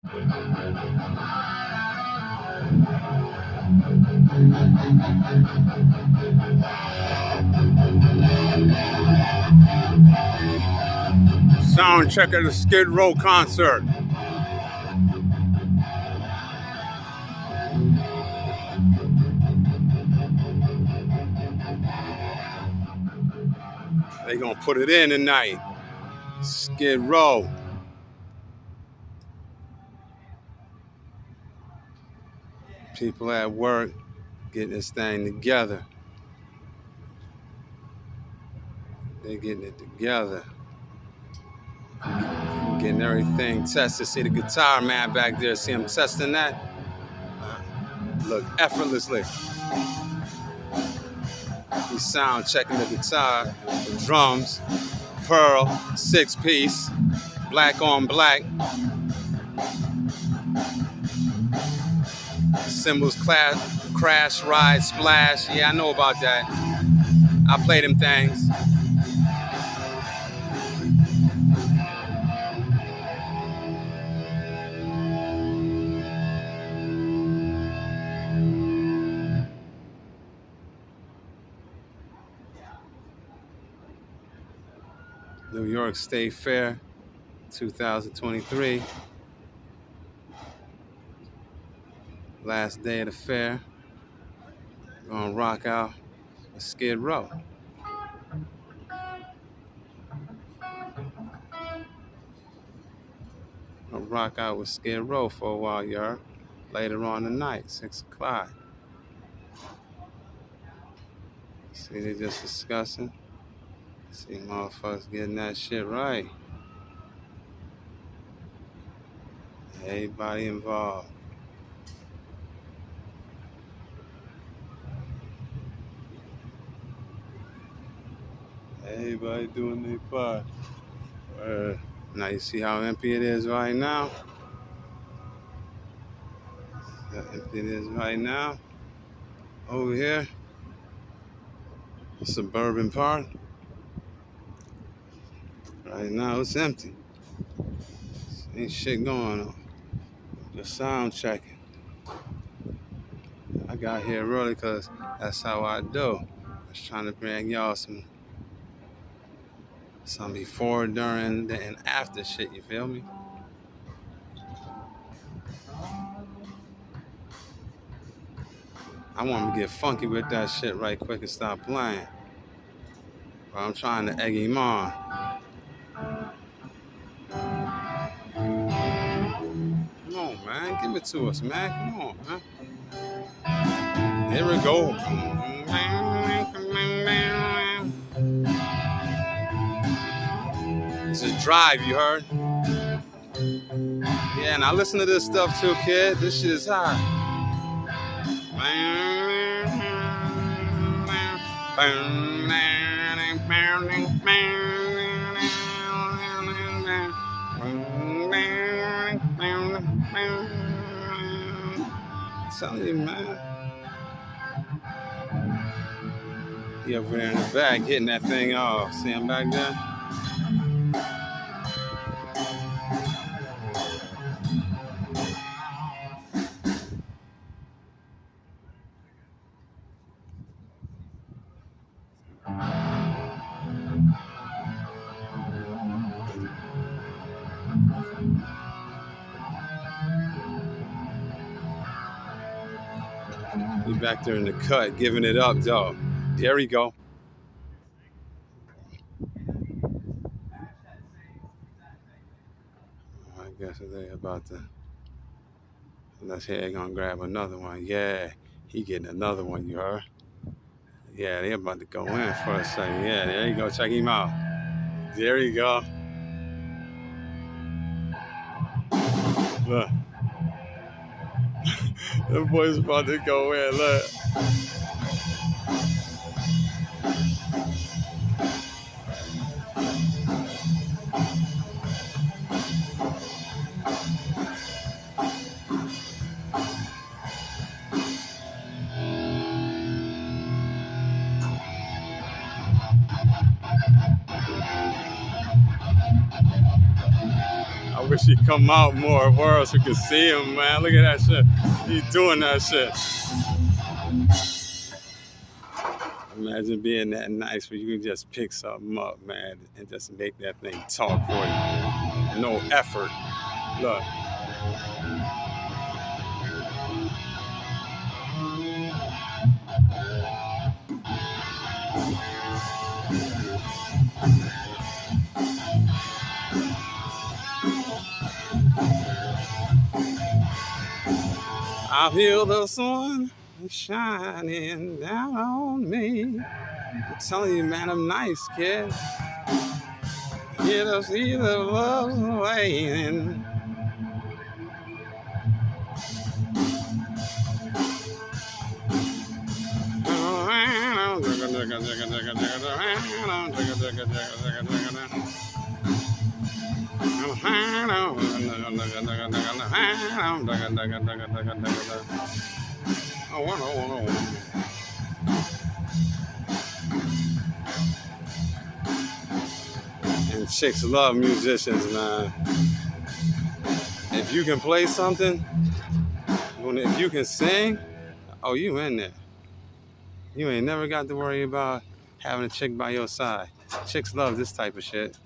Sound check at the Skid Row concert. They gonna put it in tonight. Skid Row. People at work getting this thing together. They getting it together. Getting everything tested. See the guitar man back there. See him testing that? Look effortlessly. He's sound checking the guitar, the drums, Pearl, 6-piece, black on black. Cymbals, crash, ride, splash. Yeah, I know about that. I play them things. New York State Fair, 2023. Last day of the fair. Gonna rock out with Skid Row. Gonna rock out with Skid Row for a while, y'all. Later on tonight, 6 o'clock. See, they just discussing. See motherfuckers getting that shit right. Everybody involved. Everybody doing their part. Now you see how empty it is right now? How empty it is right now. Over here, the suburban part. Right now it's empty. Ain't shit going on. Just sound checking. I got here early because that's how I do. I was trying to bring y'all some before, during, and after shit, you feel me? I want him to get funky with that shit right quick and stop playing. But I'm trying to egg him on. Come on, man. Give it to us, man. Come on, man. Here we go. This is Drive, you heard? Yeah, and I listen to this stuff too, kid. This shit is hot. I'm telling you, man. He over there in the back hitting that thing off. See him back there? He back there in the cut, giving it up, though. There we go. I guess they about to. Let's hear they're gonna grab another one. Yeah, he getting another one, you heard? Yeah, they about to go in for a second. Yeah, there you go. Check him out. There you go. Look. The boy's about to go in. Look. I wish she come out more world so you can see him, man. Look at that shit. He's doing that shit. Imagine being that nice where you can just pick something up, man, and just make that thing talk for you. No effort. Look. I feel the sun shining down on me. I'm telling you, man, I'm nice, kid. Get us either love's waiting. And chicks love musicians, man. If you can play something, if you can sing, oh, you in there. You ain't never got to worry about having a chick by your side. Chicks love this type of shit.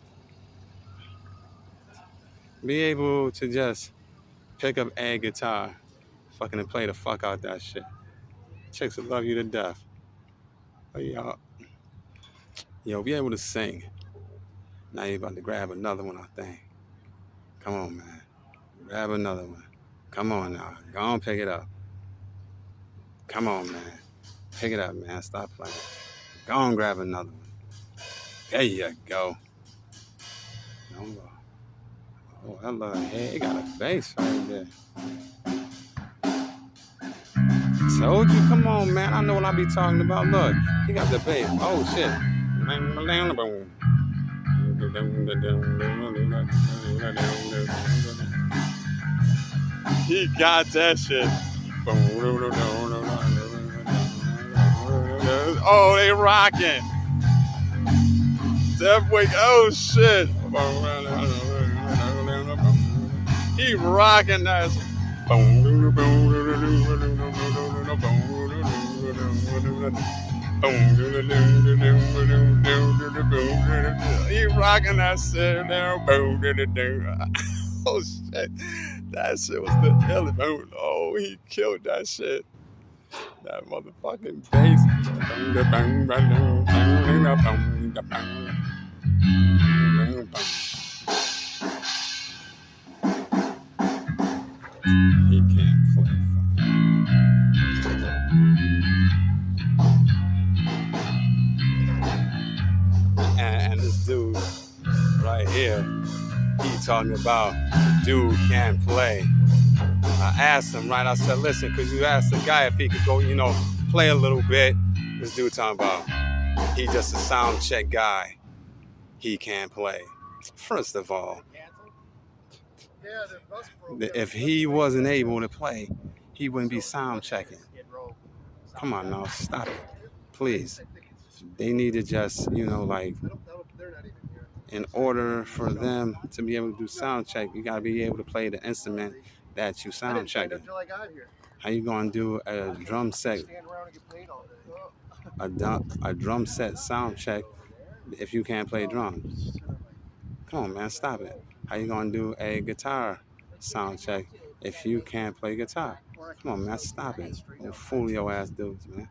Be able to just pick up a guitar, fucking and play the fuck out that shit. Chicks will love you to death. But yo, be able to sing. Now you about to grab another one, I think. Come on, man. Grab another one. Come on now. Go on, pick it up. Come on, man. Pick it up, man. Stop playing. Go on, grab another one. There you go. Oh, hello. Hey, it got a bass right there. Told you, come on, man. I know what I be talking about. Look, he got the bass. Oh, shit. He got that shit. Oh, they rocking. That boy, oh shit. He rocking that. He rocking that shit now. Oh shit. That shit was the element. Oh, he killed that shit. That motherfucking bass. He can't play. And this dude right here, he talking about dude can't play. I asked him, right? I said, listen, could you ask the guy if he could go, play a little bit? This dude talking about he just a sound check guy. He can't play. First of all, if he wasn't able to play, he wouldn't be sound checking. Come on now, stop it. Please. They need to just, in order for them to be able to do sound check, you got to be able to play the instrument that you sound checking. How you going to do a drum set, a drum set sound check if you can't play drums? Come on, man, stop it. How you going to do a guitar sound check if you can't play guitar? Come on, man, stop it. Don't fool your ass dudes, man.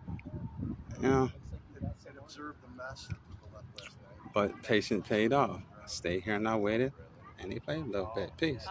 But patience paid off. Stay here and I waited, and he played a little bit. Peace.